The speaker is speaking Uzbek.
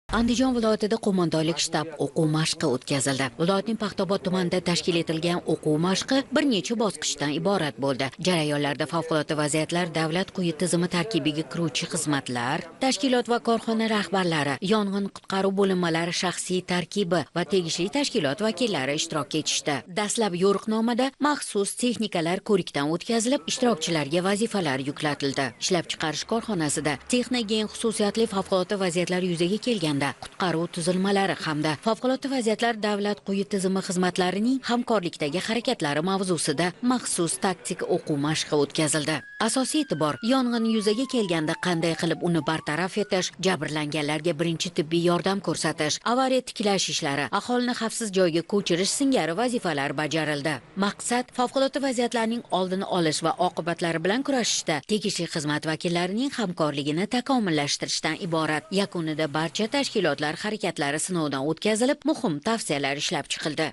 Andijon viloyatida qo'mondonlik shtab o'quv mashqi o'tkazildi. Viloyatning Paxtobod tumanida tashkil etilgan o'quv mashqi bir necha bosqichdan iborat bo'ldi. Jarayonlarda favqulodda vaziyatlar davlat quyi tizimi tarkibiga kiruvchi xizmatlar, tashkilot va korxona rahbarlari, yong'in qutqaruv bo'linmalari shaxsiy tarkibi va tegishli tashkilot vakillari ishtirok etishdi. Dastlab yo'riqnomada maxsus texnikalar ko'rikdan o'tkazilib, ishtirokchilarga vazifalar yuklatildi. Ishlab chiqarish korxonasida texnogen xususiyatli favqulodda vaziyatlar yuzaga kelgan qutqaruv tuzilmalari hamda favqulodda vaziyatlar davlat quyi tizimi xizmatlarining hamkorlikdagi harakatlari mavzusida maxsus taktik o'quv mashqi o'tkazildi. Asosiy e'tibor yong'in yuzaga kelganda qanday qilib uni bartaraf etish, jabrlanganlarga birinchi tibbiy yordam ko'rsatish, avariya tiklash ishlari, aholini xavfsiz joyga ko'chirish singari vazifalar bajarildi. Maqsad favqulodda vaziyatlarning oldini olish va oqibatlari bilan kurashishda tegishli xizmat vakillarining hamkorligini takomillashtirishdan iborat. Yakunida barcha tashkilotlar harakatlari sinovdan o'tkazilib, muhim tavsiyalar ishlab chiqildi.